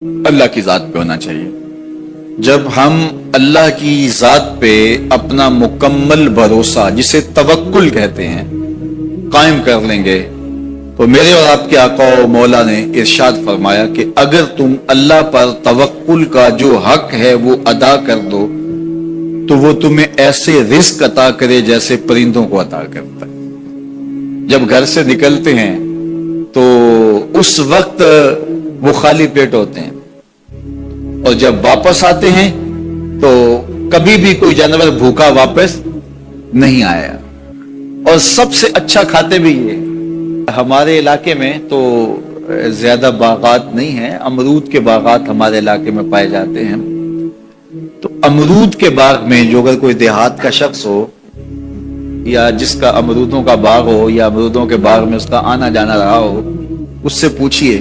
اللہ کی ذات پہ ہونا چاہیے۔ جب ہم اللہ کی ذات پہ اپنا مکمل بھروسہ، جسے توکل کہتے ہیں، قائم کر لیں گے تو میرے اور آپ کے آقا و مولا نے ارشاد فرمایا کہ اگر تم اللہ پر توکل کا جو حق ہے وہ ادا کر دو تو وہ تمہیں ایسے رزق عطا کرے جیسے پرندوں کو عطا کرتا ہے۔ جب گھر سے نکلتے ہیں تو اس وقت وہ خالی پیٹ ہوتے ہیں، اور جب واپس آتے ہیں تو کبھی بھی کوئی جانور بھوکا واپس نہیں آیا، اور سب سے اچھا کھاتے بھی یہ۔ ہمارے علاقے میں تو زیادہ باغات نہیں ہیں، امرود کے باغات ہمارے علاقے میں پائے جاتے ہیں۔ تو امرود کے باغ میں جو اگر کوئی دیہات کا شخص ہو یا جس کا امرودوں کا باغ ہو یا امرودوں کے باغ میں اس کا آنا جانا رہا ہو، اس سے پوچھئے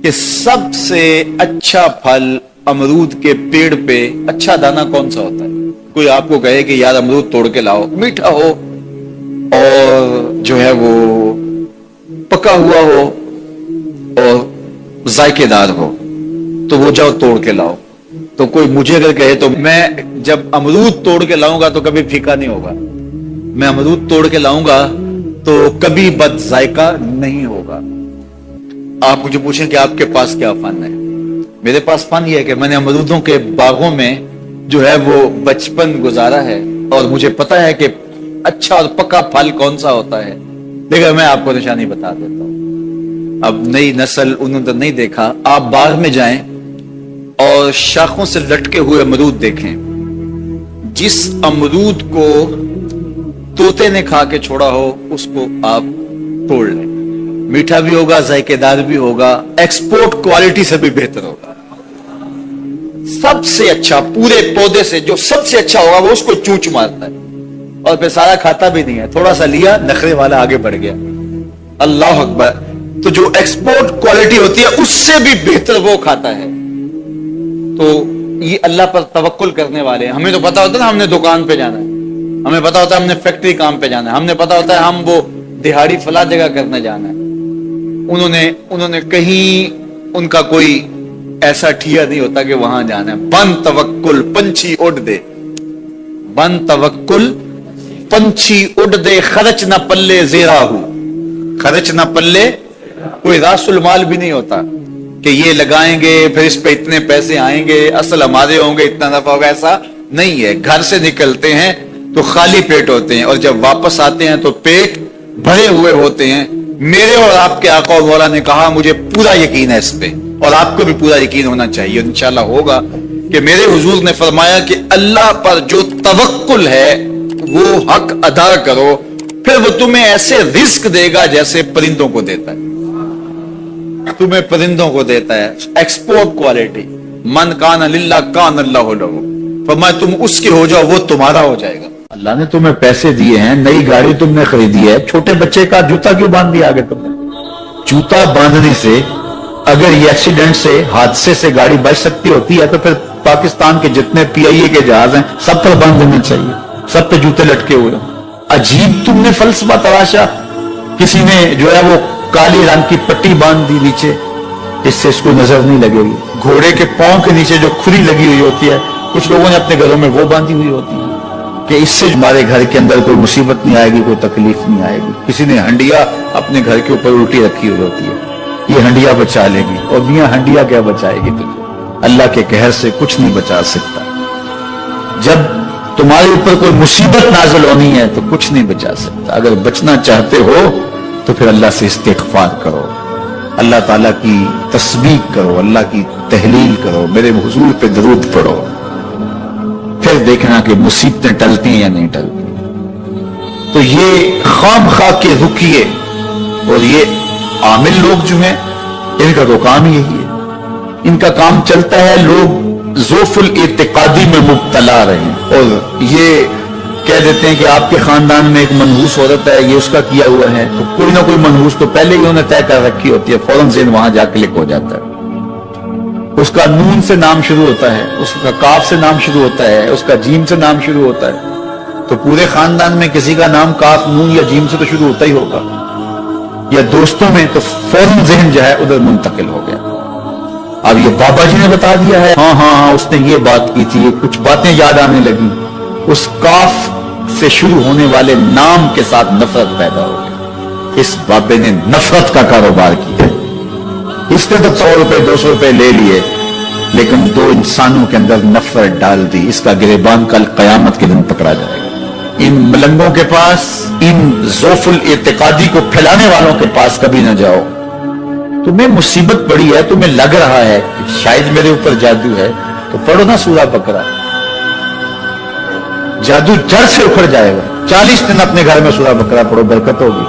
کہ سب سے اچھا پھل امرود کے پیڑ پہ اچھا دانہ کون سا ہوتا ہے؟ کوئی آپ کو کہے کہ یار امرود توڑ کے لاؤ، میٹھا ہو اور جو ہے وہ پکا ہوا ہو اور ذائقے دار ہو تو وہ جاؤ توڑ کے لاؤ۔ تو کوئی مجھے اگر کہے تو میں جب امرود توڑ کے لاؤں گا تو کبھی پھیکا نہیں ہوگا، میں امرود توڑ کے لاؤں گا تو کبھی بد ذائقہ نہیں ہوگا۔ آپ مجھے پوچھیں کہ آپ کے پاس کیا فن ہے؟ میرے پاس فن یہ ہے کہ میں نے امرودوں کے باغوں میں جو ہے وہ بچپن گزارا ہے، اور مجھے پتا ہے کہ اچھا اور پکا پھل کون سا ہوتا ہے۔ دیکھیں میں آپ کو نشانی بتا دیتا ہوں، اب نئی نسل انہوں نے نہیں دیکھا، آپ باغ میں جائیں اور شاخوں سے لٹکے ہوئے امرود دیکھیں، جس امرود کو طوطے نے کھا کے چھوڑا ہو اس کو آپ توڑ لیں، میٹھا بھی ہوگا، ذائقے دار بھی ہوگا، ایکسپورٹ کوالٹی سے بھی بہتر ہوگا۔ سب سے اچھا پورے پودے سے جو سب سے اچھا ہوگا وہ اس کو چونچ مارتا ہے اور پھر سارا کھاتا بھی نہیں ہے، تھوڑا سا لیا، نخرے والا آگے بڑھ گیا۔ اللہ اکبر! تو جو ایکسپورٹ کوالٹی ہوتی ہے اس سے بھی بہتر وہ کھاتا ہے۔ تو یہ اللہ پر توکل کرنے والے ہیں۔ ہمیں تو پتا ہوتا ہے نا ہم نے دکان پہ جانا ہے، ہمیں پتا ہوتا ہے ہم نے فیکٹری کام پہ جانا ہے، ہم نے پتا ہوتا ہے ہم وہ دہاڑی فلاں جگہ کرنے جانا ہے۔ انہوں نے کہیں ان کا کوئی ایسا ٹھیا نہیں ہوتا کہ وہاں جانا ہے۔ بن توکل پنچھی اڑ دے، بن توکل پنچھی اڑ دے، خرچ نہ پلے زیرا ہو، خرچ نہ پلے، کوئی راس المال بھی نہیں ہوتا کہ یہ لگائیں گے پھر اس پہ اتنے پیسے آئیں گے، اصل ہمارے ہوں گے، اتنا نفع ہوگا، ایسا نہیں ہے۔ گھر سے نکلتے ہیں تو خالی پیٹ ہوتے ہیں، اور جب واپس آتے ہیں تو پیٹ بھرے ہوئے ہوتے ہیں۔ میرے اور آپ کے آقا و مولا نے کہا، مجھے پورا یقین ہے اس پہ، اور آپ کو بھی پورا یقین ہونا چاہیے، انشاءاللہ ہوگا، کہ میرے حضور نے فرمایا کہ اللہ پر جو توکل ہے وہ حق ادا کرو، پھر وہ تمہیں ایسے رزق دے گا جیسے پرندوں کو دیتا ہے، تمہیں پرندوں کو دیتا ہے، ایکسپورٹ کوالٹی۔ من کان للہ کان اللہ لہ، فرمایا تم اس کے ہو جاؤ وہ تمہارا ہو جائے گا۔ اللہ نے تمہیں پیسے دیے ہیں، نئی گاڑی تم نے خریدی ہے، چھوٹے بچے کا جوتا کیوں باندھ دیا آگے تم نے؟ جوتا باندھنے سے اگر یہ ایکسیڈنٹ سے، حادثے سے گاڑی بچ سکتی ہوتی ہے تو پھر پاکستان کے جتنے پی آئی اے کے جہاز ہیں سب پر باندھ دینا چاہیے، سب پہ جوتے لٹکے ہوئے ہوں۔ عجیب تم نے فلسفہ تراشا، کسی نے جو ہے وہ کالی رنگ کی پٹی باندھ دی نیچے، اس سے اس کو نظر نہیں لگے گی۔ گھوڑے کے پاؤں کے نیچے جو کھری لگی ہوئی ہوتی ہے، کچھ لوگوں نے اپنے گھروں میں وہ باندھی ہوئی ہوتی ہے کہ اس سے ہمارے گھر کے اندر کوئی مصیبت نہیں آئے گی، کوئی تکلیف نہیں آئے گی۔ کسی نے ہنڈیا اپنے گھر کے اوپر الٹی رکھی ہوئی ہوتی ہے، یہ ہنڈیا بچا لے گی، اور میاں ہنڈیا کیا بچائے گی تجھے؟ اللہ کے قہر سے کچھ نہیں بچا سکتا۔ جب تمہارے اوپر کوئی مصیبت نازل ہونی ہے تو کچھ نہیں بچا سکتا۔ اگر بچنا چاہتے ہو تو پھر اللہ سے استغفار کرو، اللہ تعالیٰ کی تسبیح کرو، اللہ کی تحلیل کرو، میرے حضور پہ درود پڑھو، پھر دیکھنا کہ مصیبتیں ٹلتی ہیں یا نہیں ٹلتی۔ تو یہ خام خواہ کے رکیے، اور یہ عامل لوگ جو ہیں ان کا تو کام یہی ہے، ان کا کام چلتا ہے لوگ ذوف الاعتقادی میں مبتلا رہے ہیں، اور یہ کہہ دیتے ہیں کہ آپ کے خاندان میں ایک منحوس عورت ہے، یہ اس کا کیا ہوا ہے، تو کوئی نہ کوئی منحوس تو پہلے ہی انہوں نے طے کر رکھی ہوتی ہے، فوراً ذہن وہاں جا کلک ہو جاتا ہے۔ اس کا نون سے نام شروع ہوتا ہے، اس کا کاف سے نام شروع ہوتا ہے، اس کا جیم سے نام شروع ہوتا ہے، تو پورے خاندان میں کسی کا نام کاف، نون یا جیم سے تو شروع ہوتا ہی ہوگا، یا دوستوں میں تو فوراً ذہن جو ہے ادھر منتقل ہو گیا۔ اب یہ بابا جی نے بتا دیا ہے، ہاں ہاں ہاں اس نے یہ بات کی تھی، یہ کچھ باتیں یاد آنے لگی، اس کاف سے شروع ہونے والے نام کے ساتھ نفرت پیدا ہو گئی۔ اس بابے نے نفرت کا کاروبار کیا، اس نے تو 100 روپے 200 روپے لے لیے، لیکن دو انسانوں کے اندر نفرت ڈال دی۔ اس کا گریبان کل قیامت کے دن پکڑا جائے گا۔ ان ملنگوں کے پاس، ان ضعف الاعتقادی کو پھیلانے والوں کے پاس کبھی نہ جاؤ۔ تمہیں مصیبت پڑی ہے، تمہیں لگ رہا ہے کہ شاید میرے اوپر جادو ہے، تو پڑھو نا سورہ بقرہ، جادو جڑ سے اکھڑ جائے گا۔ 40 دن اپنے گھر میں سورہ بقرہ پڑھو، برکت ہوگی۔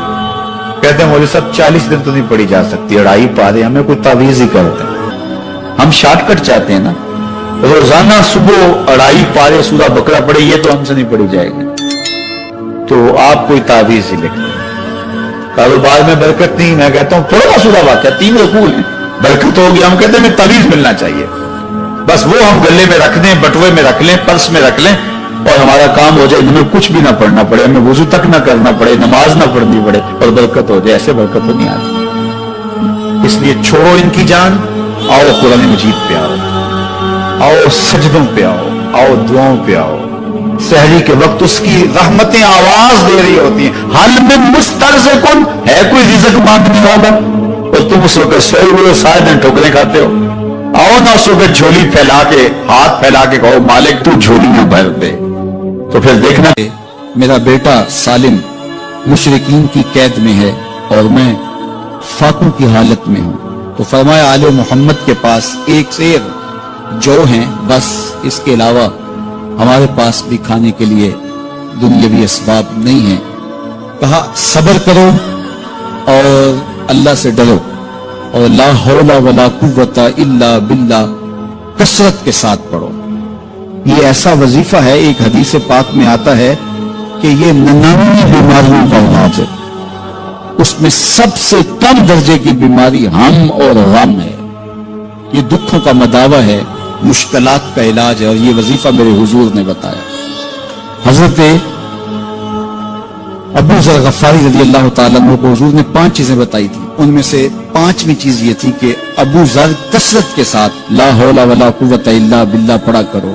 کہتے ہیں مولوی صاحب 40 دن تو نہیں پڑھی جا سکتی، 2.5 پارے، ہمیں کوئی تعویذ ہی کرتے ہیں۔ ہم شارٹ کٹ چاہتے ہیں نا، روزانہ صبح 2.5 پارے سورہ بقرہ پڑھے، یہ تو ہم سے نہیں پڑھی جائے گی، تو آپ کوئی تعویذ ہی لکھ لیں۔ کاروبار میں برکت نہیں، میں کہتا ہوں پڑھو نا سورہ واقعہ، 3 رکوع ہیں، برکت ہوگی۔ ہم کہتے ہیں ہمیں تعویذ ملنا چاہیے، بس وہ ہم گلے میں رکھ دیں، بٹوے میں رکھ لیں، پرس میں رکھ لیں، اور ہمارا کام ہو جائے، ہمیں کچھ بھی نہ پڑھنا پڑے، ہمیں وضو تک نہ کرنا پڑے، نماز نہ پڑھنی پڑے، اور برکت ہو جائے۔ ایسے برکت تو نہیں آتی۔ اس لیے چھوڑو ان کی جان، آؤ قرآن مجید پہ آؤ، آؤ سجدوں پہ آؤ، آؤ دعاؤں پہ آؤ۔ سحری کے وقت اس کی رحمتیں آواز دے رہی ہوتی ہیں، حل میں مسترزقن، ہے کوئی رزق مانگنے والا، اور تم اس وقت سوئے ہوئے سارے دن ٹھوکریں کھاتے ہو۔ آؤ نہ اس وقت جھولی پھیلا کے، ہاتھ پھیلا کے کہو مالک تو جھولیاں بھر دے، تو پھر دیکھنا میرا بیٹا سالم مشرکین کی قید میں ہے اور میں فاقوں کی حالت میں ہوں، تو فرمایا آل محمد کے پاس ایک سیر جو ہیں، بس اس کے علاوہ ہمارے پاس بھی کھانے کے لیے دنیاوی اسباب نہیں ہیں۔ کہا صبر کرو اور اللہ سے ڈرو، اور لا حول ولا قوت الا باللہ کثرت کے ساتھ پڑھو۔ یہ ایسا وظیفہ ہے، ایک حدیث پاک میں آتا ہے کہ یہ 99 بیماریوں کا علاج ہے، اس میں سب سے کم درجے کی بیماری ہم اور غم ہے، یہ دکھوں کا مداوع ہے، مشکلات کا علاج ہے، اور یہ وظیفہ میرے حضور نے بتایا۔ حضرت ابو ذر غفاری رضی اللہ تعالیٰ عنہ کو حضور نے 5 چیزیں بتائی تھی، ان میں سے 5ویں چیز یہ تھی کہ ابو ذر کثرت کے ساتھ لا حول ولا قوت الا باللہ پڑھا کرو۔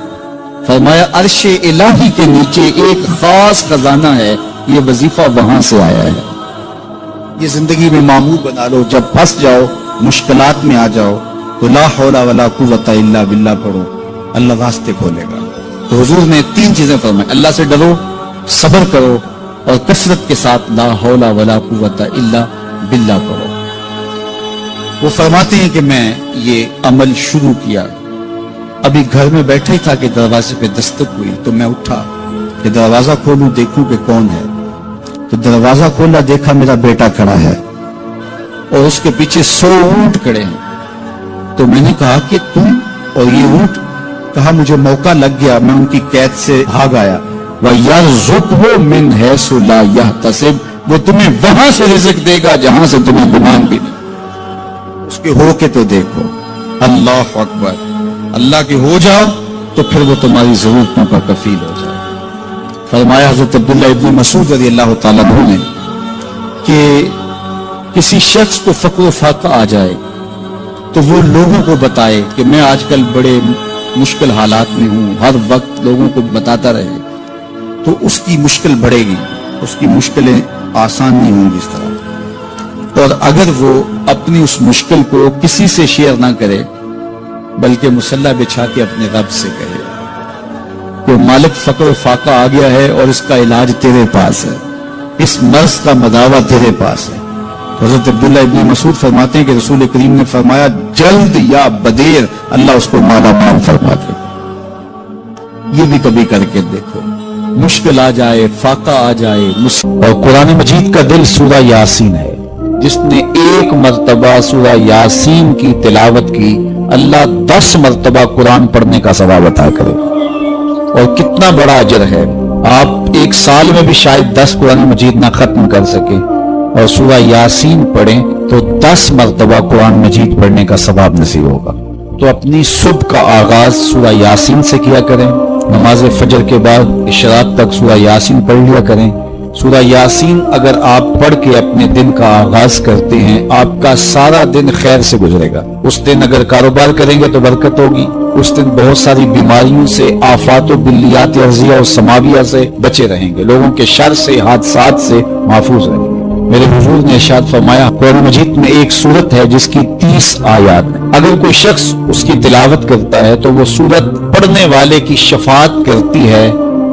فرمایا عرش الہی کے نیچے ایک خاص خزانہ ہے، یہ وظیفہ وہاں سے آیا ہے، یہ زندگی میں معمول بنا لو۔ جب پھنس جاؤ، مشکلات میں آ جاؤ، تو لا حول ولا قوت الا باللہ پڑھو، اللہ راستے کھولے گا۔ تو حضور نے 3 چیزیں فرمائی، اللہ سے ڈرو، صبر کرو، اور کثرت کے ساتھ لا حول ولا قوت الا باللہ پڑھو۔ وہ فرماتے ہیں کہ میں یہ عمل شروع کیا، ابھی گھر میں بیٹھے تھا کہ دروازے پہ دستک ہوئی، تو میں اٹھا کہ دروازہ کھولوں دیکھوں کہ کون ہے، تو دروازہ کھولا، دیکھا میرا بیٹا کھڑا ہے اور اس کے پیچھے 100 اونٹ کھڑے ہیں۔ تو میں نے کہا کہ تم اور یہ اونٹ؟ کہا مجھے موقع لگ گیا، میں ان کی قید سے بھاگ آیا۔ وَيَرْزُقْهُ مِنْ حَيْثُ لَا يَحْتَسِبُ، وہ تمہیں وہاں سے رزق دے گا جہاں سے تمہیں گمان بھی نہیں۔ اس کے ہو کے تو دیکھو، اللہ اکبر، اللہ کے ہو جاؤ تو پھر وہ تمہاری ضرورتوں کا کفیل ہو جائے۔ فرمایا حضرت عبداللہ ابن مسعود رضی اللہ تعالیٰ عنہ نے کہ کسی شخص کو فقر و فاقہ آ جائے تو وہ لوگوں کو بتائے کہ میں آج کل بڑے مشکل حالات میں ہوں، ہر وقت لوگوں کو بتاتا رہے، تو اس کی مشکل بڑھے گی، اس کی مشکلیں آسان نہیں ہوں گی اس طرح۔ اور اگر وہ اپنی اس مشکل کو کسی سے شیئر نہ کرے بلکہ مصلی بچھا کے اپنے رب سے کہے کہ مالک فقر و فاقہ آ گیا ہے اور اس کا علاج تیرے پاس ہے، اس مرض کا مداوع تیرے پاس ہے۔ حضرت عبداللہ ابن مسعود فرماتے ہیں کہ رسول کریم نے فرمایا جلد یا بدیر اللہ اس کو مالا مال فرما دے۔ یہ بھی کبھی کر کے دیکھو، مشکل آ جائے، فاقہ آ جائے۔ اور قرآن مجید کا دل سورہ یاسین ہے، جس نے 1 مرتبہ سورہ یاسین کی تلاوت کی، اللہ 10 مرتبہ قرآن پڑھنے کا ثواب عطا کرے۔ اور کتنا بڑا اجر ہے، آپ 1 سال میں بھی شاید 10 قرآن مجید نہ ختم کر سکے، اور سورہ یاسین پڑھیں تو 10 مرتبہ قرآن مجید پڑھنے کا ثواب نصیب ہوگا۔ تو اپنی صبح کا آغاز سورہ یاسین سے کیا کریں، نماز فجر کے بعد اشراق تک سورہ یاسین پڑھ لیا کریں، سورہ یاسین اگر آپ پڑھ کے اپنے دن کا آغاز کرتے ہیں آپ کا سارا دن خیر سے گزرے گا. اس دن اگر کاروبار کریں گے تو برکت ہوگی. اس دن بہت ساری بیماریوں سے، آفات و بلیات ارضیہ اور سماویہ سے بچے رہیں گے، لوگوں کے شر سے، حادثات سے محفوظ رہیں گے. میرے حضور نے ارشاد فرمایا قرآن مجید میں ایک سورت ہے جس کی 30 آیات ہیں، اگر کوئی شخص اس کی تلاوت کرتا ہے تو وہ سورت پڑھنے والے کی شفاعت کرتی ہے،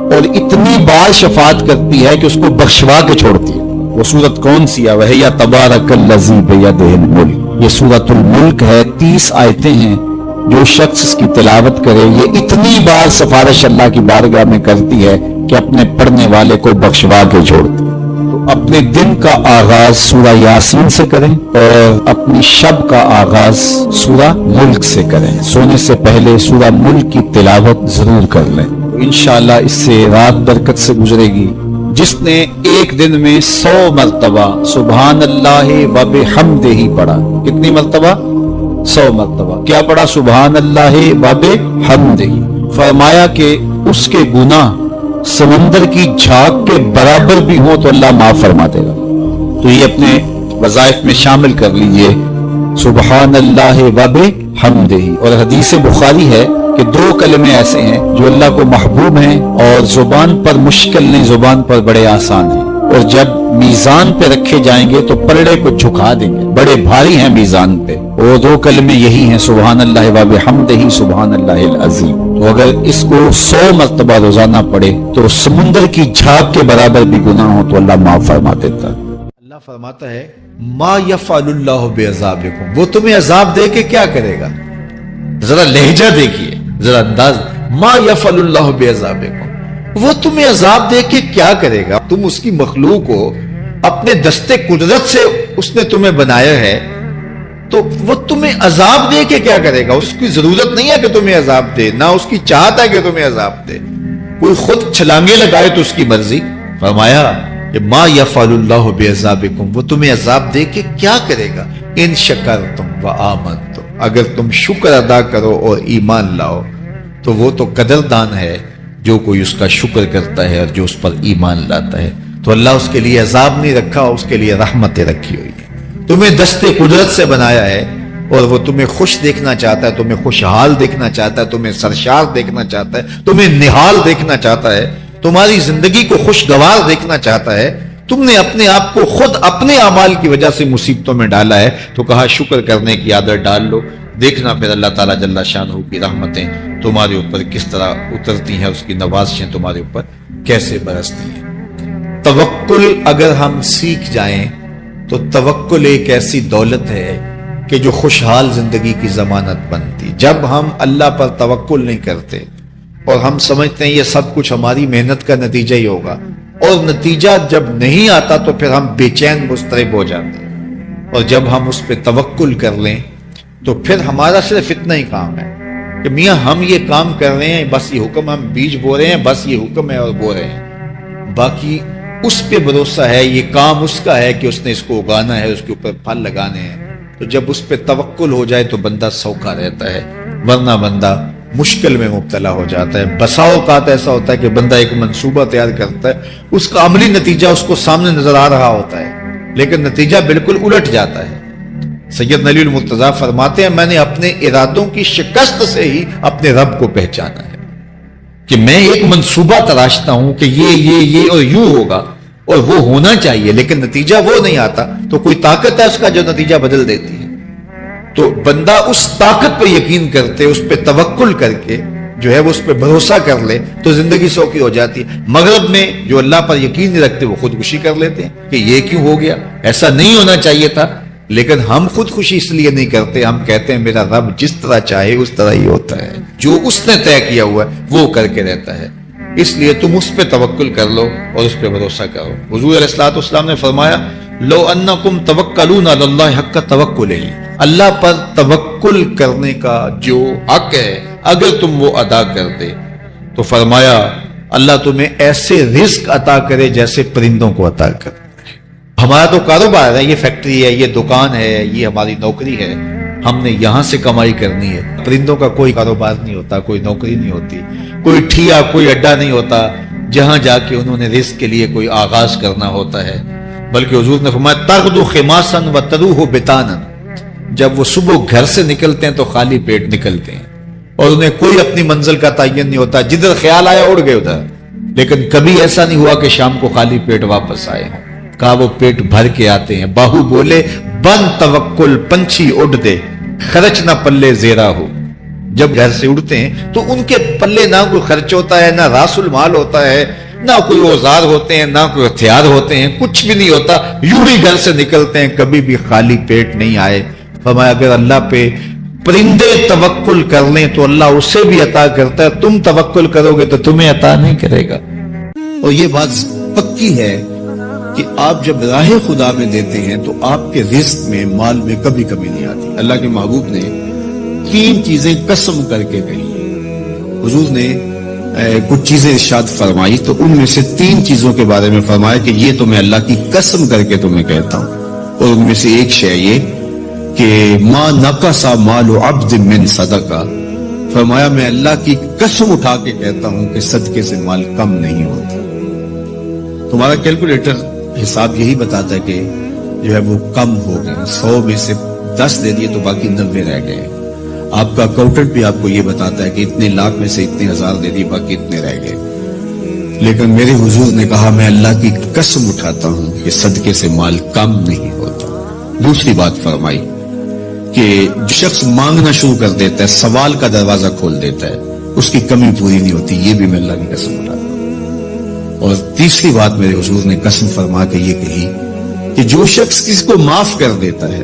اور اتنی بار شفاعت کرتی ہے کہ اس کو بخشوا کے چھوڑتی ہے. وہ سورت کون سی ہے؟ وہ یا تبارک الذی بیدہ الملک. یہ سورۃ الملک ہے، 30 آیتیں ہیں. جو شخص اس کی تلاوت کرے یہ اتنی بار سفارش اللہ کی بارگاہ میں کرتی ہے کہ اپنے پڑھنے والے کو بخشوا کے چھوڑتی ہے. تو اپنے دن کا آغاز سورہ یاسین سے کریں اور اپنی شب کا آغاز سورہ ملک سے کریں. سونے سے پہلے سورہ ملک کی تلاوت ضرور کر لیں، انشاءاللہ اس سے رات برکت سے گزرے گی. جس نے ایک دن میں 100 مرتبہ سبحان اللہ و بحمدہ پڑھا. کتنی مرتبہ؟ 100 مرتبہ. کیا پڑھا؟ سبحان اللہ و بحمدہ. فرمایا کہ اس کے گناہ سمندر کی جھاگ کے برابر بھی ہوں تو اللہ معاف فرما دے گا. تو یہ اپنے وظائف میں شامل کر لیجئے سبحان اللہ و بحمدہ. اور حدیث بخاری ہے کہ 2 کلمے ایسے ہیں جو اللہ کو محبوب ہیں اور زبان پر مشکل نہیں، زبان پر بڑے آسان ہیں، اور جب میزان پہ رکھے جائیں گے تو پلڑے کو جھکا دیں گے، بڑے بھاری ہیں میزان پہ. وہ 2 کلمے یہی ہیں سبحان اللہ و بحمدہ سبحان اللہ العظیم. تو اگر اس کو 100 مرتبہ روزانہ پڑھے تو سمندر کی جھاگ کے برابر بھی گناہ ہو تو اللہ معاف فرما دیتا ہے. اللہ فرماتا ہے ما یفعل اللہ بعذابکم، وہ تمہیں عذاب دے کے کیا کرے گا؟ ذرا لہجہ دیکھیے، ذرا انداز. ما یفعل اللہ بعذابکم، وہ تمہیں عذاب دے کے کیا کرے گا؟ تم اس کی مخلوق ہو، اپنے دستے قدرت سے اس نے تمہیں بنایا ہے، تو وہ تمہیں عذاب دے کے کیا کرے گا؟ اس کی ضرورت نہیں ہے کہ تمہیں عذاب دے، نہ اس کی چاہت ہے کہ تمہیں عذاب دے. کوئی خود چھلانگے لگائے تو اس کی مرضی. فرمایا کہ ما یفعل اللہ بعذابکم، وہ تمہیں عذاب دے کے کیا کرے گا؟ ان شکرتم وآمنتم، اگر تم شکر ادا کرو اور ایمان لاؤ تو وہ تو قدردان ہے جو کوئی اس کا شکر کرتا ہے اور جو اس پر ایمان لاتا ہے. تو اللہ اس کے لیے عذاب نہیں رکھا، اس کے لیے رحمتیں رکھی ہوئی ہیں. تمہیں دستے قدرت سے بنایا ہے اور وہ تمہیں خوش دیکھنا چاہتا ہے، تمہیں خوشحال دیکھنا چاہتا ہے، تمہیں سرشار دیکھنا چاہتا ہے، تمہیں نہال دیکھنا چاہتا ہے، تمہاری زندگی کو خوشگوار دیکھنا چاہتا ہے. تم نے اپنے آپ کو خود اپنے اعمال کی وجہ سے مصیبتوں میں ڈالا ہے، تو کہا شکر کرنے کی عادت ڈال لو. دیکھنا پھر اللہ تعالیٰ جل شانہ کی رحمتیں تمہارے اوپر کس طرح اترتی ہیں، اس کی نوازشیں تمہارے اوپر کیسے برستی ہیں. توکل اگر ہم سیکھ جائیں تو توکل ایک ایسی دولت ہے کہ جو خوشحال زندگی کی ضمانت بنتی. جب ہم اللہ پر توکل نہیں کرتے اور ہم سمجھتے ہیں یہ سب کچھ ہماری محنت کا نتیجہ ہی ہوگا، اور نتیجہ جب نہیں آتا تو پھر ہم بے چین مضطرب ہو جاتے ہیں. اور جب ہم اس پہ توکل کر لیں تو پھر ہمارا صرف اتنا ہی کام ہے کہ میاں ہم یہ کام کر رہے ہیں، بس یہ حکم، ہم بیج بو رہے ہیں، بس یہ حکم ہے اور بو رہے ہیں. باقی اس پہ بھروسہ ہے، یہ کام اس کا ہے کہ اس نے اس کو اگانا ہے، اس کے اوپر پھل لگانے ہیں. تو جب اس پہ توکل ہو جائے تو بندہ سوکھا رہتا ہے، ورنہ بندہ مشکل میں مبتلا ہو جاتا ہے. بسا اوقات ایسا ہوتا ہے کہ بندہ ایک منصوبہ تیار کرتا ہے، اس کا عملی نتیجہ اس کو سامنے نظر آ رہا ہوتا ہے لیکن نتیجہ بالکل الٹ جاتا ہے. سید علی المرتضیٰ فرماتے ہیں میں نے اپنے ارادوں کی شکست سے ہی اپنے رب کو پہچانا ہے کہ میں ایک منصوبہ تراشتا ہوں کہ یہ اور یوں ہوگا اور وہ ہونا چاہیے، لیکن نتیجہ وہ نہیں آتا تو کوئی طاقت ہے اس کا جو نتیجہ بدل دیتی ہے. تو بندہ اس طاقت پہ یقین کرتے، اس پہ توکل کر کے جو ہے وہ اس پہ بھروسہ کر لے تو زندگی سوکھی ہو جاتی ہے. مغرب میں جو اللہ پر یقین نہیں رکھتے وہ خودکشی کر لیتے ہیں کہ یہ کیوں ہو گیا، ایسا نہیں ہونا چاہیے تھا. لیکن ہم خودکشی اس لیے نہیں کرتے، ہم کہتے ہیں میرا رب جس طرح چاہے اس طرح ہی ہوتا ہے، جو اس نے طے کیا ہوا ہے وہ کر کے رہتا ہے. اس لیے تم اس پہ توکل کر لو اور اس پہ بھروسہ کرو. حضور علیہ الصلوۃ والسلام نے فرمایا لو انکم توکلون علی اللہ حق توکلہ، اللہ پر توکل کرنے کا جو حق ہے اگر تم وہ ادا کر دے تو فرمایا اللہ تمہیں ایسے رزق عطا کرے جیسے پرندوں کو عطا کرے. ہمارا تو کاروبار ہے، یہ فیکٹری ہے، یہ دکان ہے، یہ ہماری نوکری ہے، ہم نے یہاں سے کمائی کرنی ہے. پرندوں کا کوئی کاروبار نہیں ہوتا، کوئی نوکری نہیں ہوتی، کوئی ٹھیا، کوئی اڈا نہیں ہوتا، جہاں جا کے انہوں نے رزق کے لیے کوئی آغاز کرنا ہوتا ہے، بلکہ حضور نے فرمایا تغدو خماسا وتروح بطانا، جب وہ صبح گھر سے نکلتے ہیں تو خالی پیٹ نکلتے ہیں اور انہیں کوئی اپنی منزل کا تعین نہیں ہوتا، جدھر خیال آیا اڑ گئے ادھر، لیکن کبھی ایسا نہیں ہوا کہ شام کو خالی پیٹ واپس آئے ہیں، کہا وہ پیٹ بھر کے آتے ہیں۔ باہو بولے بن توکل پنچھی اڑ دے، خرچ نہ پلے زیرا ہو، جب گھر سے اڑتے ہیں تو ان کے پلے نہ کوئی خرچ ہوتا ہے، نہ راس المال ہوتا ہے، نہ کوئی اوزار ہوتے ہیں، نہ کوئی ہتھیار ہوتے ہیں، کچھ بھی نہیں ہوتا، یوں ہی گھر سے نکلتے ہیں، کبھی بھی خالی پیٹ نہیں آئے۔ فرمایا اگر اللہ پہ پرندے توکل کر لیں تو اللہ اسے بھی عطا کرتا ہے، تم توکل کرو گے تو تمہیں عطا نہیں کرے گا۔ اور یہ بات پکی ہے کہ آپ جب راہ خدا میں دیتے ہیں تو آپ کے رزق میں، مال میں کبھی کمی نہیں آتی۔ اللہ کے محبوب نے 3 چیزیں قسم کر کے کہی، حضور نے کچھ چیزیں ارشاد فرمائی تو ان میں سے 3 چیزوں کے بارے میں فرمایا کہ یہ تو میں اللہ کی قسم کر کے تمہیں کہتا ہوں، اور ان میں سے ایک شے یہ کہ ما نقص مال عبد من صدقہ، فرمایا میں اللہ کی قسم اٹھا کے کہتا ہوں کہ صدقے سے مال کم نہیں ہوتا۔ تمہارا کیلکولیٹر حساب یہی بتاتا ہے کہ جو ہے وہ کم ہو گئے، 100 میں سے 10 دے دیے تو باقی 90 رہ گئے۔ آپ کا اکاؤنٹنٹ بھی آپ کو یہ بتاتا ہے کہ اتنے لاکھ میں سے اتنے ہزار دے دیے، باقی اتنے رہ گئے، لیکن میرے حضور نے کہا میں اللہ کی قسم اٹھاتا ہوں کہ صدقے سے مال کم نہیں ہوتا۔ دوسری بات فرمائی کہ جو شخص مانگنا شروع کر دیتا ہے، سوال کا دروازہ کھول دیتا ہے، اس کی کمی پوری نہیں ہوتی، یہ بھی میں اللہ کی قسم اٹھاتا ہوں۔ اور تیسری بات میرے حضور نے قسم فرما کے یہ کہی کہ جو شخص کسی کو معاف کر دیتا ہے،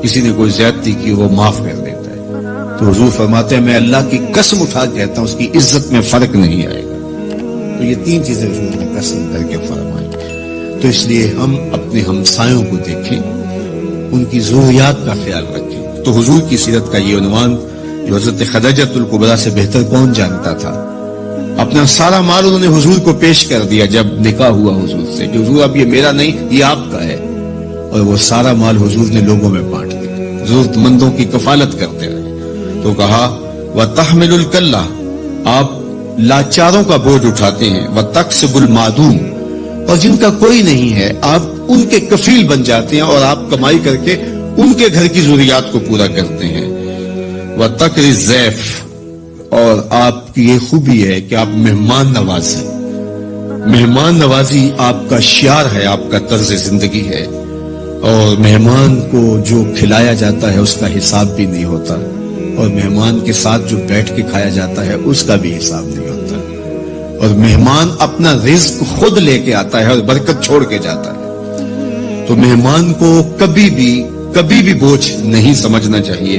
کسی نے کوئی زیادتی کی وہ معاف کر دیتا ہے، تو حضور فرماتے ہیں میں اللہ کی قسم اٹھا کے کہتا ہوں اس کی عزت میں فرق نہیں آئے گا۔ تو یہ 3 چیزیں حضور نے قسم کر کے فرمائی۔ تو اس لیے ہم اپنے ہمسایوں کو دیکھیں، ان کی ضروریات کا خیال رکھیں۔ تو حضور کی سیرت کا یہ عنوان جو حضرت خدیجۃ الکبریٰ سے بہتر کون جانتا تھا، اپنا سارا مال انہوں نے حضور کو پیش کر دیا جب نکاح ہوا حضور سے کہ حضور اب یہ میرا نہیں، یہ آپ کا ہے، اور وہ سارا مال حضور نے لوگوں میں بانٹ دیا، ضرورت مندوں کی کفالت کرتے رہے۔ تو کہا وَتَحْمِلُ الْكَلَّةَ، آپ لاچاروں کا بوجھ اٹھاتے ہیں، وَتَقْسِبُ الْمَعْدُومَ، اور جن کا کوئی نہیں ہے آپ ان کے کفیل بن جاتے ہیں اور آپ کمائی کر کے ان کے گھر کی ضروریات کو پورا کرتے ہیں۔ وَتَقْرِي الضَّيْفَ، اور آپ کی یہ خوبی ہے کہ آپ مہمان نواز ہیں، مہمان نوازی آپ کا شعار ہے، آپ کا طرز زندگی ہے، اور مہمان کو جو کھلایا جاتا ہے اس کا حساب بھی نہیں ہوتا، اور مہمان کے ساتھ جو بیٹھ کے کھایا جاتا ہے اس کا بھی حساب نہیں ہوتا، اور مہمان اپنا رزق خود لے کے آتا ہے اور برکت چھوڑ کے جاتا ہے۔ تو مہمان کو کبھی بھی بوجھ نہیں سمجھنا چاہیے۔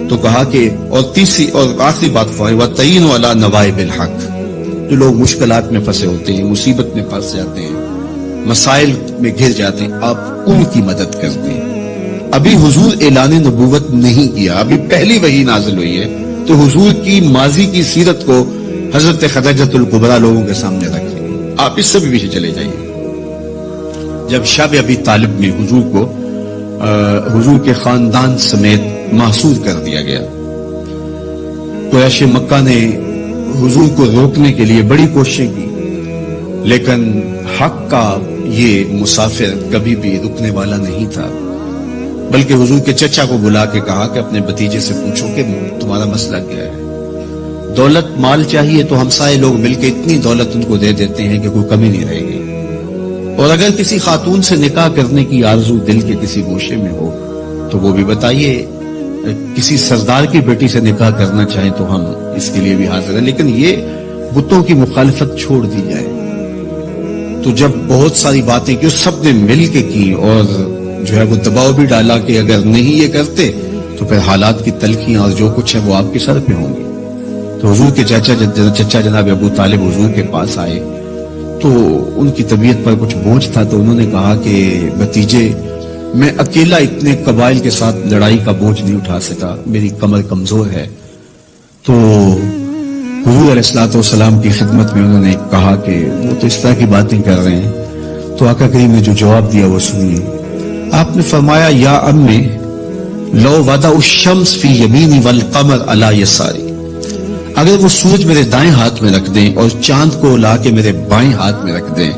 تو کہا کہ اور تیسری اور آخری بات فرمائی وَتَعِينُ عَلَى نَوَائِبِ الْحَقِّ، جو لوگ مشکلات میں پھنسے ہوتے ہیں، مصیبت میں پھنس جاتے ہیں، مسائل میں گھر جاتے ہیں، آپ ان کی مدد کرتے ہیں۔ ابھی حضور اعلان نبوت نہیں کیا، ابھی پہلی وحی نازل ہوئی ہے، تو حضور کی ماضی کی سیرت کو حضرت خدیجۃ الکبریٰ لوگوں کے سامنے رکھیں۔ آپ اس سے بھی پیچھے چلے جائیے۔ جب شب ابی طالب میں حضور کو حضور کے خاندان سمیت محصور کر دیا گیا، قریش مکہ نے حضور کو روکنے کے لیے بڑی کوششیں کی، لیکن حق کا یہ مسافر کبھی بھی رکنے والا نہیں تھا، بلکہ حضور کے چچا کو بلا کے کہا کہ اپنے بھتیجے سے پوچھو کہ تمہارا مسئلہ کیا ہے۔ دولت مال چاہیے تو ہمسائے لوگ مل کے اتنی دولت ان کو دے دیتے ہیں کہ کوئی کمی نہیں رہے گی، اور اگر کسی خاتون سے نکاح کرنے کی آرزو دل کے کسی گوشے میں ہو تو وہ بھی بتائیے، کسی سردار کی بیٹی سے نکاح کرنا چاہیں تو ہم اس کے لیے بھی حاضر ہیں، لیکن یہ بتوں کی مخالفت چھوڑ دی جائے۔ تو جب بہت ساری باتیں کی سب نے مل کے کی، اور جو ہے وہ دباؤ بھی ڈالا کہ اگر نہیں یہ کرتے تو پھر حالات کی تلخیاں اور جو کچھ ہے وہ آپ کے سر پہ ہوں گی۔ تو حضور کے چچا جناب ابو طالب حضور کے پاس آئے تو ان کی طبیعت پر کچھ بوجھ تھا، تو انہوں نے کہا کہ بھتیجے میں اکیلا اتنے قبائل کے ساتھ لڑائی کا بوجھ نہیں اٹھا سکا، میری کمر کمزور ہے۔ تو حضور علیہ الصلوۃ والسلام کی خدمت میں انہوں نے کہا کہ وہ تو اس طرح کی باتیں کر رہے ہیں، تو آقا کریم نے جو جواب دیا وہ سنیے۔ آپ نے فرمایا یا امی لو وضع الشمس فی یمینی والقمر علی یساری، اگر وہ سورج میرے دائیں ہاتھ میں رکھ دیں اور چاند کو لا کے میرے بائیں ہاتھ میں رکھ دیں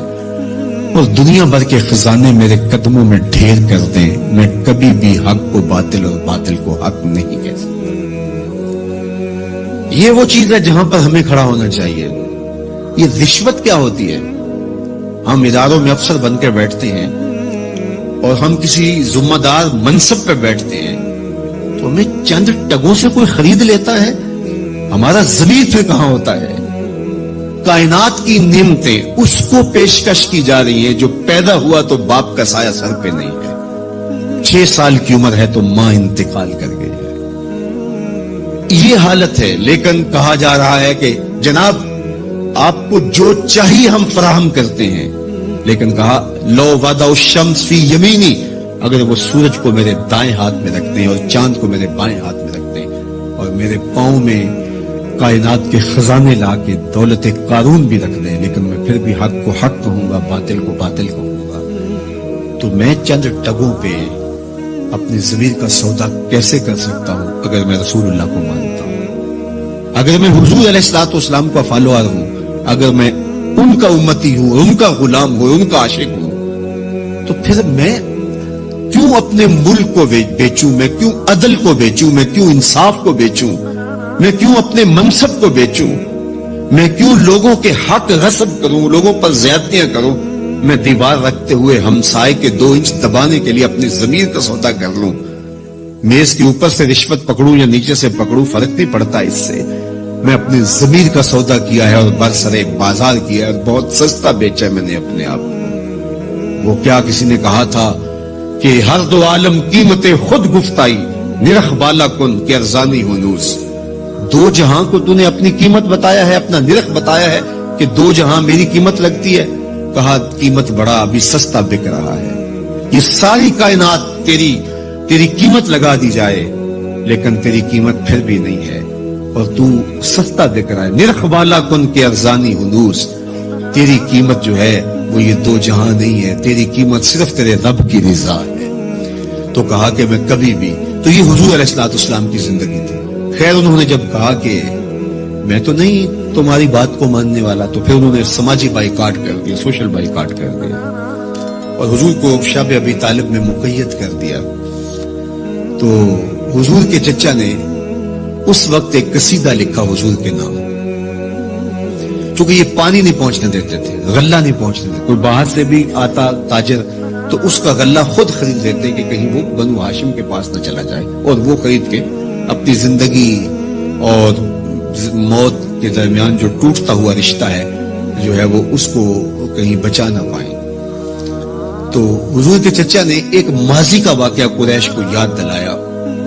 اور دنیا بھر کے خزانے میرے قدموں میں ڈھیر کر دیں، میں کبھی بھی حق کو باطل اور باطل کو حق نہیں کہہ سکتا۔ یہ وہ چیز ہے جہاں پر ہمیں کھڑا ہونا چاہیے۔ یہ رشوت کیا ہوتی ہے؟ ہم اداروں میں افسر بن کے بیٹھتے ہیں اور ہم کسی ذمہ دار منصب پہ بیٹھتے ہیں تو ہمیں چند ٹگوں سے کوئی خرید لیتا ہے، ہمارا ضمیر پھر کہاں ہوتا ہے؟ کائنات کی نعمتیں اس کو پیشکش کی جا رہی ہیں جو پیدا ہوا تو باپ کا سایہ سر پہ نہیں ہے، 6 سال کی عمر ہے تو ماں انتقال کر گئی ہے، یہ حالت ہے۔ لیکن کہا جا رہا ہے کہ جناب آپ کو جو چاہیے ہم فراہم کرتے ہیں، لیکن کہا لو وضع الشمس فی یمینی، اگر وہ سورج کو میرے دائیں ہاتھ میں رکھ دیں اور چاند کو میرے بائیں ہاتھ میں رکھ دیں اور میرے پاؤں میں کائنات کے خزانے لا کے دولت قارون بھی رکھ دیں، لیکن میں پھر بھی حق کو حق کہوں گا، باطل کو باطل کہوں گا، تو میں چند ٹگوں پہ اپنے ضمیر کا سودا کیسے کر سکتا ہوں اگر میں رسول اللہ کو مانتا ہوں، اگر میں حضور علیہ الصلوۃ والسلام کا فالوور ہوں، اگر میں ان کا امتی ہوں، ان کا غلام ہوں، ان کا عاشق ہوں، تو پھر میں کیوں اپنے ملک کو بیچوں، میں کیوں عدل کو بیچوں، میں کیوں انصاف کو بیچوں، میں کیوں اپنے منصب کو بیچوں، میں کیوں لوگوں کے حق غصب کروں، لوگوں پر زیادتیاں کروں، میں دیوار رکھتے ہوئے ہمسائے کے 2 انچ دبانے کے لیے اپنے ضمیر کا سودا کر لوں، میز کے اوپر سے رشوت پکڑوں یا نیچے سے پکڑوں، فرق نہیں پڑتا اس سے، میں اپنے ضمیر کا سودا کیا ہے اور برسرے بازار کیا ہے اور بہت سستا بیچا ہے میں نے اپنے آپ کو۔ وہ کیا کسی نے کہا تھا کہ ہر دو عالم قیمتیں خود گفتائی، نرخ بالا کن کہ ارزانی ہنوز، 2 جہاں کو تو نے اپنی قیمت بتایا ہے، اپنا نرخ بتایا ہے کہ 2 جہاں میری قیمت لگتی ہے، کہا قیمت بڑا ابھی سستا بک رہا ہے، یہ ساری کائنات تیری قیمت لگا دی جائے لیکن تیری قیمت پھر بھی نہیں ہے اور تو سستا بک رہا ہے، نرخ بالا کن کہ ارزانی ہنوز، تیری قیمت جو ہے وہ یہ 2 جہاں نہیں ہے، تیری قیمت صرف تیرے رب کی رضا ہے۔ تو کہا کہ میں کبھی بھی، تو یہ حضور علیہ الصلوۃ والسلام کی زندگی تھی۔ خیر انہوں نے جب کہا کہ میں تو نہیں تمہاری بات کو ماننے والا، تو پھر انہوں نے سماجی بائیکاٹ کر دیا، سوشل بائیکاٹ کر دیا اور حضور کو شب ابی طالب میں مقید کر دیا۔ تو حضور کے چچا نے اس وقت ایک قصیدہ لکھا حضور کے نام، چونکہ یہ پانی نہیں پہنچنے دیتے تھے، غلہ نہیں پہنچنے دیتے، کوئی باہر سے بھی آتا تاجر تو اس کا غلہ خود خرید لیتے کہ کہیں وہ بنو ہاشم کے پاس نہ چلا جائے، اور وہ خرید کے اپنی زندگی اور موت کے درمیان جو ٹوٹتا ہوا رشتہ ہے جو ہے وہ اس کو کہیں بچا نہ پائیں۔ تو حضور کے چچا نے ایک ماضی کا واقعہ قریش کو یاد دلایا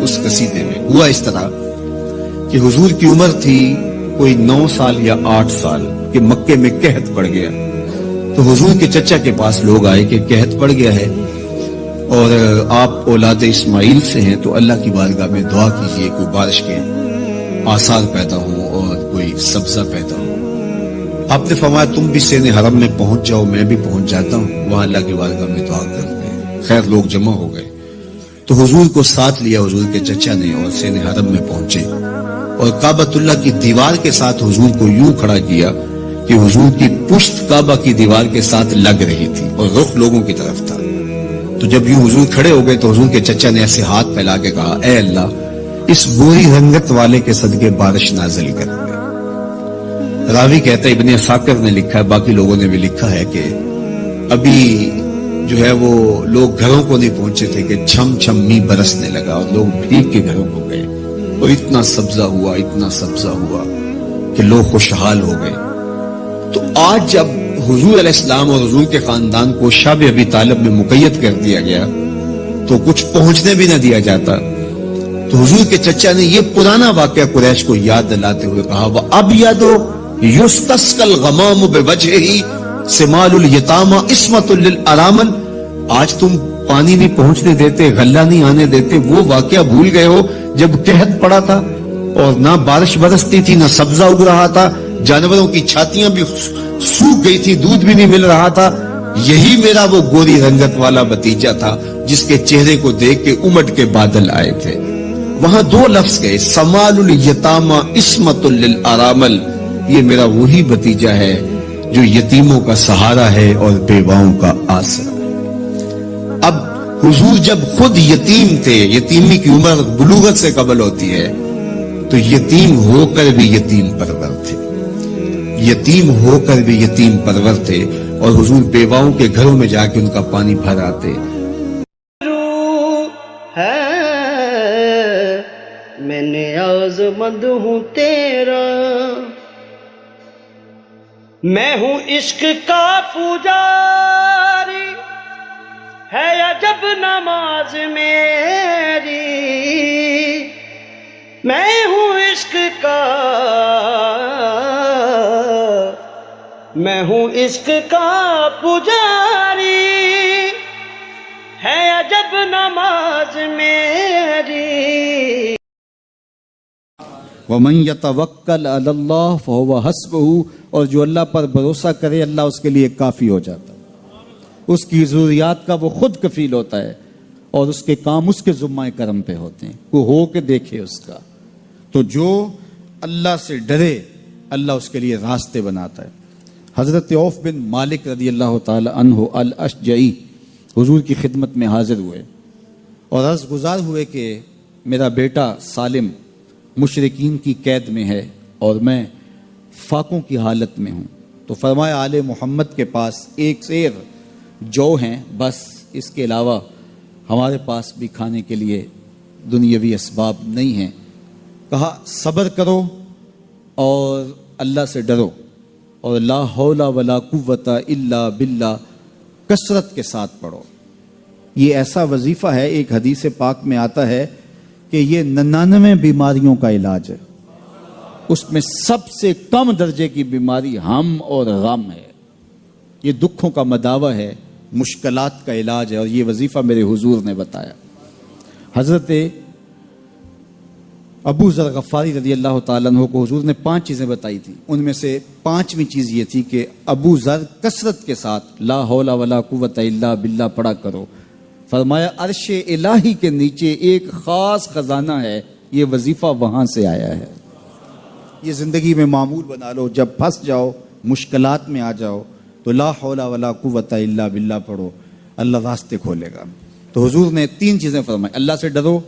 اس قصیدے میں۔ ہوا اس طرح کہ حضور کی عمر تھی کوئی 9 سال یا 8 سال کہ مکے میں قحط پڑ گیا، تو حضور کے چچا کے پاس لوگ آئے کہ قحط پڑ گیا ہے اور آپ اولاد اسماعیل سے ہیں، تو اللہ کی بارگاہ میں دعا کیجئے کوئی بارش کے آثار پیدا ہوں اور کوئی سبزہ پیدا ہو۔ آپ نے فرمایا تم بھی سین حرم میں پہنچ جاؤ، میں بھی پہنچ جاتا ہوں، وہاں اللہ کی بارگاہ میں دعا کرتے ہیں۔ خیر لوگ جمع ہو گئے تو حضور کو ساتھ لیا حضور کے چچا نے اور سین حرم میں پہنچے اور کعبۃ اللہ کی دیوار کے ساتھ حضور کو یوں کھڑا کیا کہ حضور کی پشت کعبہ کی دیوار کے ساتھ لگ رہی تھی اور رخ لوگوں کی طرف تھا۔ تو جب یوں حضور کھڑے ہو گئے تو حضور کے چچا نے ایسے ہاتھ پھیلا کے کہا اے اللہ اس گوری رنگت والے کے صدقے بارش نازل کر دے۔ راوی کہتا ہے ابن عساکر نے لکھا ہے، باقی لوگوں نے بھی لکھا ہے کہ ابھی جو ہے وہ لوگ گھروں کو نہیں پہنچے تھے کہ چھم چھم می برسنے لگا اور لوگ بھیگ کے گھروں کو گئے اور اتنا سبزہ ہوا کہ لوگ خوشحال ہو گئے۔ تو آج جب حضور علیہ السلام اور حضور کے خاندان کو شب ابی طالب میں مقید کر دیا گیا تو کچھ پہنچنے بھی نہ دیا جاتا، تو حضور کے چچا نے یہ پرانا واقعہ قریش کو یاد دلاتے ہوئے کہا وَأَبْيَضُ يُسْتَسْقَى الْغَمَامُ بِوَجْهِهِ سِمَالُ الْيَتَامَى عِصْمَةٌ لِلْأَرَامِلِ، آج تم پانی نہیں پہنچنے دیتے، غلہ نہیں آنے دیتے، وہ واقعہ بھول گئے ہو جب قحط پڑا تھا اور نہ بارش برستی تھی نہ سبزہ اگ رہا تھا، جانوروں کی چھاتیاں بھی سوکھ گئی تھی، دودھ بھی نہیں مل رہا تھا۔ یہی میرا وہ گوری رنگت والا بھتیجا تھا جس کے چہرے کو دیکھ کے امٹ کے بادل آئے تھے۔ وہاں دو لفظ گئے, سمال الیتاما عصمت للارامل, یہ میرا وہی بھتیجا ہے جو یتیموں کا سہارا ہے اور بیواؤں کا آسرا. اب حضور جب خود یتیم تھے, یتیمی کی عمر بلوغت سے قبل ہوتی ہے, تو یتیم ہو کر بھی یتیم پرور تھے, یتیم ہو کر بھی یتیم پرور تھے, اور حضور بیواؤں کے گھروں میں جا کے ان کا پانی بھر آتے. میں نیاز مند ہوں تیرا, میں ہوں عشق کا پجاری, ہے عجب نماز میری, میں ہوں عشق کا, میں ہوں عشق کا پجاری, ہے عجب نماز میری. وَمَن يَتَوَكَّلْ عَلَى اللَّهِ فَهُوَ حَسْبُهُ, اور جو اللہ پر بھروسہ کرے اللہ اس کے لیے کافی ہو جاتا ہے. اس کی ضروریات کا وہ خود کفیل ہوتا ہے, اور اس کے کام اس کے ذمہ کرم پہ ہوتے ہیں, کو ہو کے دیکھے اس کا. تو جو اللہ سے ڈرے اللہ اس کے لیے راستے بناتا ہے. حضرت عوف بن مالک رضی اللہ تعالی عنہ الاشجعی حضور کی خدمت میں حاضر ہوئے اور عرض گزار ہوئے کہ میرا بیٹا سالم مشرکین کی قید میں ہے اور میں فاقوں کی حالت میں ہوں. تو فرمایا آل محمد کے پاس ایک سیر جو ہیں, بس اس کے علاوہ ہمارے پاس بھی کھانے کے لیے دنیاوی اسباب نہیں ہیں. کہا صبر کرو اور اللہ سے ڈرو, اور لا حول ولا قوت الا باللہ کثرت کے ساتھ پڑھو. یہ ایسا وظیفہ ہے, ایک حدیث پاک میں آتا ہے کہ یہ 99 بیماریوں کا علاج ہے. اس میں سب سے کم درجے کی بیماری ہم اور غم ہے. یہ دکھوں کا مداوع ہے, مشکلات کا علاج ہے, اور یہ وظیفہ میرے حضور نے بتایا. حضرت ابو ذر غفاری رضی اللہ تعالیٰ عنہ کو حضور نے 5 چیزیں بتائی تھی. ان میں سے 5ویں چیز یہ تھی کہ ابو ذر کثرت کے ساتھ لا حول ولا قوت الا باللہ پڑھا کرو. فرمایا عرش الہی کے نیچے ایک خاص خزانہ ہے, یہ وظیفہ وہاں سے آیا ہے. یہ زندگی میں معمول بنا لو, جب پھنس جاؤ مشکلات میں آ جاؤ تو لا حول ولا قوت الا باللہ پڑھو, اللہ راستے کھولے گا. تو حضور نے 3 چیزیں فرمائی, اللہ سے ڈرو,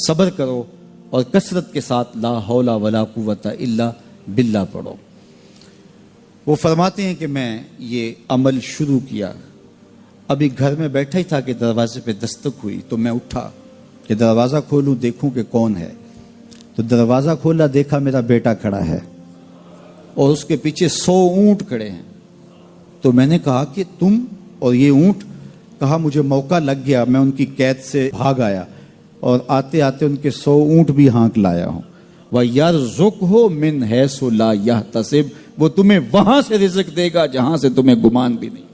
صبر کرو, اور کثرت کے ساتھ لا حول ولا قوت الا باللہ پڑھو. وہ فرماتے ہیں کہ میں یہ عمل شروع کیا, ابھی گھر میں بیٹھا ہی تھا کہ دروازے پہ دستک ہوئی, تو میں اٹھا کہ دروازہ کھولوں دیکھوں کہ کون ہے. تو دروازہ کھولا, دیکھا میرا بیٹا کھڑا ہے اور اس کے پیچھے 100 اونٹ کھڑے ہیں. تو میں نے کہا کہ تم اور یہ اونٹ؟ کہا مجھے موقع لگ گیا, میں ان کی قید سے بھاگ آیا اور آتے آتے ان کے 100 اونٹ بھی ہانک لایا ہوں. وَيَرْزُقْهُ مِنْ حَيْثُ لَا يَحْتَسِبُ, وہ تمہیں وہاں سے رزق دے گا جہاں سے تمہیں گمان بھی نہیں.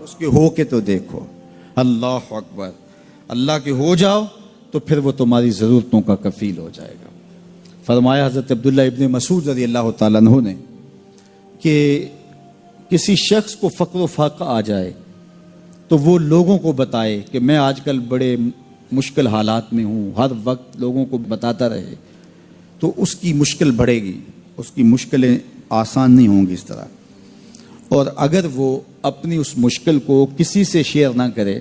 اس کے ہو کے تو دیکھو. اللہ اکبر. اللہ کے ہو جاؤ تو پھر وہ تمہاری ضرورتوں کا کفیل ہو جائے گا. فرمایا حضرت عبداللہ ابن مسعود رضی اللہ تعالیٰ عنہ نے کہ کسی شخص کو فقر و فاقہ آ جائے تو وہ لوگوں کو بتائے کہ میں آج کل بڑے مشکل حالات میں ہوں, ہر وقت لوگوں کو بتاتا رہے تو اس کی مشکل بڑھے گی, اس کی مشکلیں آسان نہیں ہوں گی اس طرح. اور اگر وہ اپنی اس مشکل کو کسی سے شیئر نہ کرے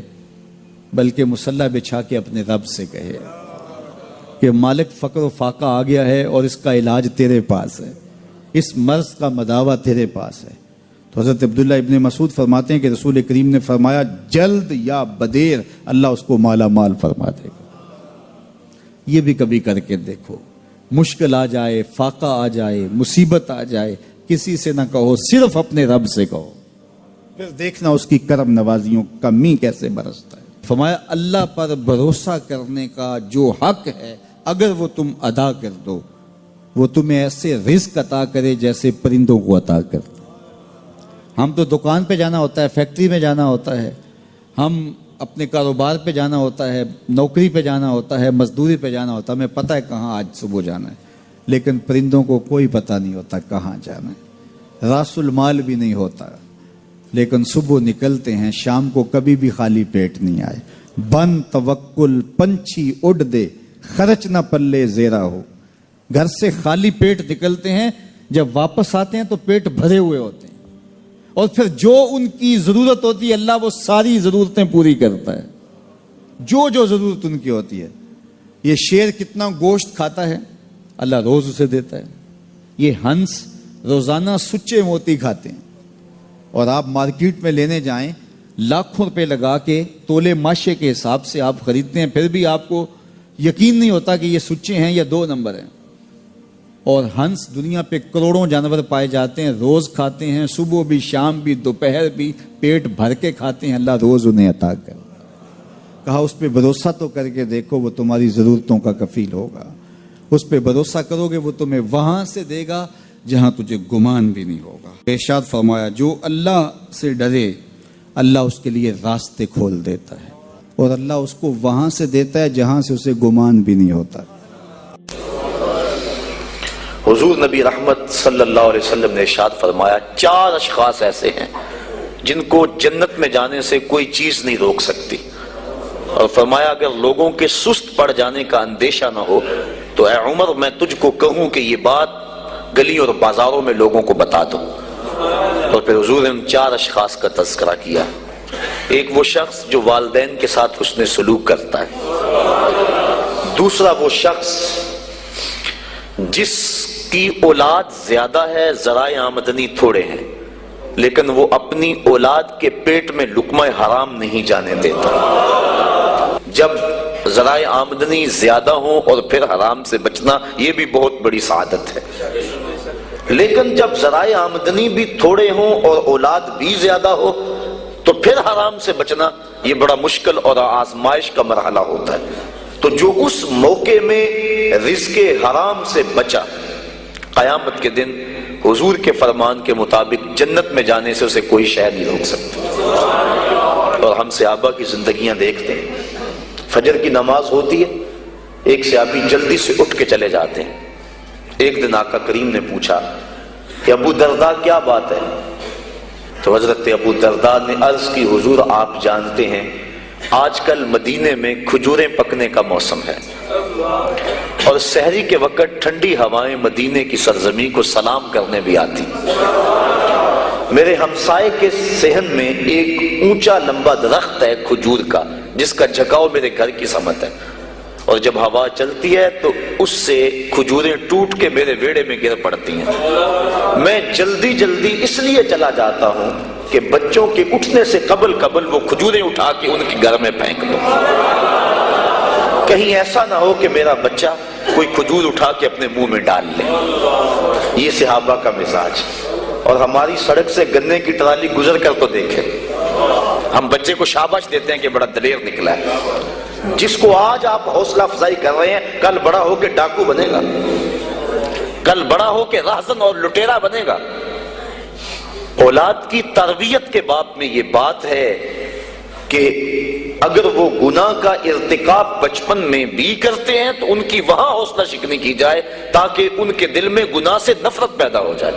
بلکہ مصلی بچھا کے اپنے رب سے کہے کہ مالک فقر و فاقہ آ گیا ہے اور اس کا علاج تیرے پاس ہے, اس مرض کا مداوع تیرے پاس ہے. تو حضرت عبداللہ ابن مسعود فرماتے ہیں کہ رسول کریم نے فرمایا جلد یا بدیر اللہ اس کو مالا مال فرما دے گا. یہ بھی کبھی کر کے دیکھو, مشکل آ جائے, فاقہ آ جائے, مصیبت آ جائے, کسی سے نہ کہو, صرف اپنے رب سے کہو, پھر دیکھنا اس کی کرم نوازیوں کا می کیسے برستا ہے. فرمایا اللہ پر بھروسہ کرنے کا جو حق ہے اگر وہ تم ادا کر دو, وہ تمہیں ایسے رزق عطا کرے جیسے پرندوں کو عطا کرتے. ہم تو دکان پہ جانا ہوتا ہے, فیکٹری میں جانا ہوتا ہے, ہم اپنے کاروبار پہ جانا ہوتا ہے, نوکری پہ جانا ہوتا ہے, مزدوری پہ جانا ہوتا ہے, ہمیں پتہ ہے کہاں آج صبح جانا ہے, لیکن پرندوں کو کوئی پتہ نہیں ہوتا کہاں جانا ہے. راس المال بھی نہیں ہوتا لیکن صبح نکلتے ہیں, شام کو کبھی بھی خالی پیٹ نہیں آئے. بن توکل پنچھی اڑ دے خرچ نہ پلے زیرا ہو. گھر سے خالی پیٹ نکلتے ہیں, جب واپس آتے ہیں تو پیٹ بھرے ہوئے ہوتے ہیں, اور پھر جو ان کی ضرورت ہوتی ہے اللہ وہ ساری ضرورتیں پوری کرتا ہے, جو ضرورت ان کی ہوتی ہے. یہ شیر کتنا گوشت کھاتا ہے, اللہ روز اسے دیتا ہے. یہ ہنس روزانہ سچے موتی کھاتے ہیں, اور آپ مارکیٹ میں لینے جائیں لاکھوں روپے لگا کے تولے ماشے کے حساب سے آپ خریدتے ہیں, پھر بھی آپ کو یقین نہیں ہوتا کہ یہ سچے ہیں یا 2 نمبر ہیں. اور ہنس دنیا پہ کروڑوں جانور پائے جاتے ہیں, روز کھاتے ہیں, صبح بھی شام بھی دوپہر بھی, پیٹ بھر کے کھاتے ہیں, اللہ روز انہیں عطا کر. کہا اس پہ بھروسہ تو کر کے دیکھو, وہ تمہاری ضرورتوں کا کفیل ہوگا. اس پہ بھروسہ کرو گے وہ تمہیں وہاں سے دے گا جہاں تجھے گمان بھی نہیں ہوگا. ارشاد فرمایا جو اللہ سے ڈرے اللہ اس کے لیے راستے کھول دیتا ہے, اور اللہ اس کو وہاں سے دیتا ہے جہاں سے اسے گمان بھی نہیں ہوتا. حضور نبی رحمت صلی اللہ علیہ وسلم نے ارشاد فرمایا 4 اشخاص ایسے ہیں جن کو جنت میں جانے سے کوئی چیز نہیں روک سکتی, اور فرمایا اگر لوگوں کے سست پڑ جانے کا اندیشہ نہ ہو تو اے عمر میں تجھ کو کہوں کہ یہ بات گلی اور بازاروں میں لوگوں کو بتا دو. اور پھر حضور نے ان 4 اشخاص کا تذکرہ کیا. ایک وہ شخص جو والدین کے ساتھ حسن سلوک کرتا ہے, دوسرا وہ شخص جس کی اولاد زیادہ ہے ذرائع آمدنی تھوڑے ہیں لیکن وہ اپنی اولاد کے پیٹ میں لقمہ حرام نہیں جانے دیتا. جب ذرائع آمدنی زیادہ ہوں اور پھر حرام سے بچنا یہ بھی بہت بڑی سعادت ہے, لیکن جب ذرائع آمدنی بھی تھوڑے ہوں اور اولاد بھی زیادہ ہو تو پھر حرام سے بچنا یہ بڑا مشکل اور آزمائش کا مرحلہ ہوتا ہے. تو جو اس موقع میں رزق حرام سے بچا, قیامت کے دن حضور کے فرمان کے مطابق جنت میں جانے سے اسے کوئی شے نہیں روک سکتا. اور ہم صحابہ کی زندگیاں دیکھتے ہیں, فجر کی نماز ہوتی ہے, ایک صحابی جلدی سے اٹھ کے چلے جاتے ہیں. ایک دن آقا کریم نے پوچھا کہ ابو درداء کیا بات ہے؟ تو حضرت ابو درداء نے عرض کی حضور آپ جانتے ہیں آج کل مدینے میں کھجوریں پکنے کا موسم ہے, اور سحری کے وقت ٹھنڈی ہوائیں مدینے کی سرزمین کو سلام کرنے بھی آتی. میرے ہمسائے کے صحن میں ایک اونچا لمبا درخت ہے کھجور کا جس کا جھکاؤ میرے گھر کی سمت ہے, اور جب ہوا چلتی ہے تو اس سے کھجوریں ٹوٹ کے میرے ویڑے میں گر پڑتی ہیں. میں جلدی جلدی اس لیے چلا جاتا ہوں کہ بچوں کے اٹھنے سے قبل وہ کھجوریں اٹھا کے ان کے گھر میں پھینک دو, کہیں ایسا نہ ہو کہ میرا بچہ کوئی کھجور اٹھا کے اپنے منہ میں ڈال لے. یہ صحابہ کا مزاج. اور ہماری سڑک سے گنے کی ٹرالی گزر کر تو دیکھیں, ہم بچے کو شاباش دیتے ہیں کہ بڑا دلیر نکلا ہے. جس کو آج آپ حوصلہ افزائی کر رہے ہیں کل بڑا ہو کے ڈاکو بنے گا, کل بڑا ہو کے راہزن اور لٹیرا بنے گا. اولاد کی تربیت کے باب میں یہ بات ہے کہ اگر وہ گناہ کا ارتکاب بچپن میں بھی کرتے ہیں تو ان کی وہاں حوصلہ شکنی کی جائے تاکہ ان کے دل میں گناہ سے نفرت پیدا ہو جائے.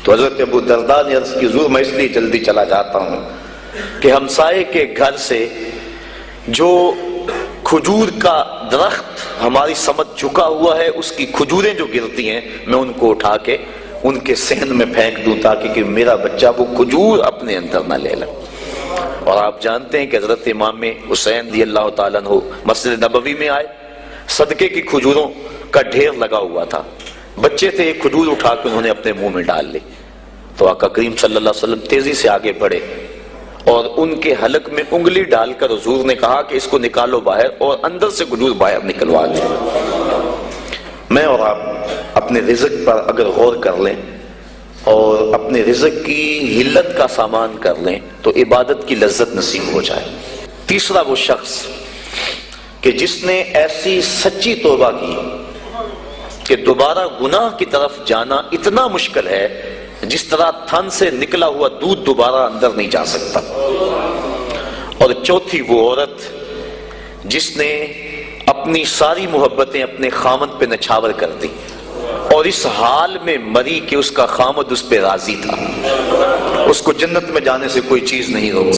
تو حضرت ابو درداء نے عرض کی حضور میں اس لیے جلدی چلا جاتا ہوں کہ ہمسائے کے گھر سے جو کھجور کا درخت ہماری سمت جھکا ہوا ہے اس کی کھجوریں جو گرتی ہیں میں ان کو اٹھا کے ان کے صحن میں پھینک دوں تاکہ کہ میرا بچہ وہ کھجور اپنے اندر نہ لے لے. اور آپ جانتے ہیں کہ حضرت امام حسین رضی اللہ تعالیٰ عنہ مسجد نبوی میں آئے, صدقے کی کھجوروں کا ڈھیر لگا ہوا تھا, بچے تھے, ایک کھجور اٹھا کے انہوں نے اپنے منہ میں ڈال لی. تو آقا کریم صلی اللہ علیہ وسلم تیزی سے آگے بڑھے اور ان کے حلق میں انگلی ڈال کر حضور نے کہا کہ اس کو نکالو باہر اور اندر سے کھجور باہر نکلوا دیں. میں اور آپ اپنے رزق پر اگر غور کر لیں اور اپنے رزق کی حلت کا سامان کر لیں تو عبادت کی لذت نصیب ہو جائے. تیسرا وہ شخص کہ جس نے ایسی سچی توبہ کی کہ دوبارہ گناہ کی طرف جانا اتنا مشکل ہے جس طرح تھن سے نکلا ہوا دودھ دوبارہ اندر نہیں جا سکتا. اور چوتھی وہ عورت جس نے اپنی ساری محبتیں اپنے خامد پہ نچھاور کر دی اور اس حال میں مری کہ اس کا خامد اس پہ راضی تھا, اس کو جنت میں جانے سے کوئی چیز نہیں روک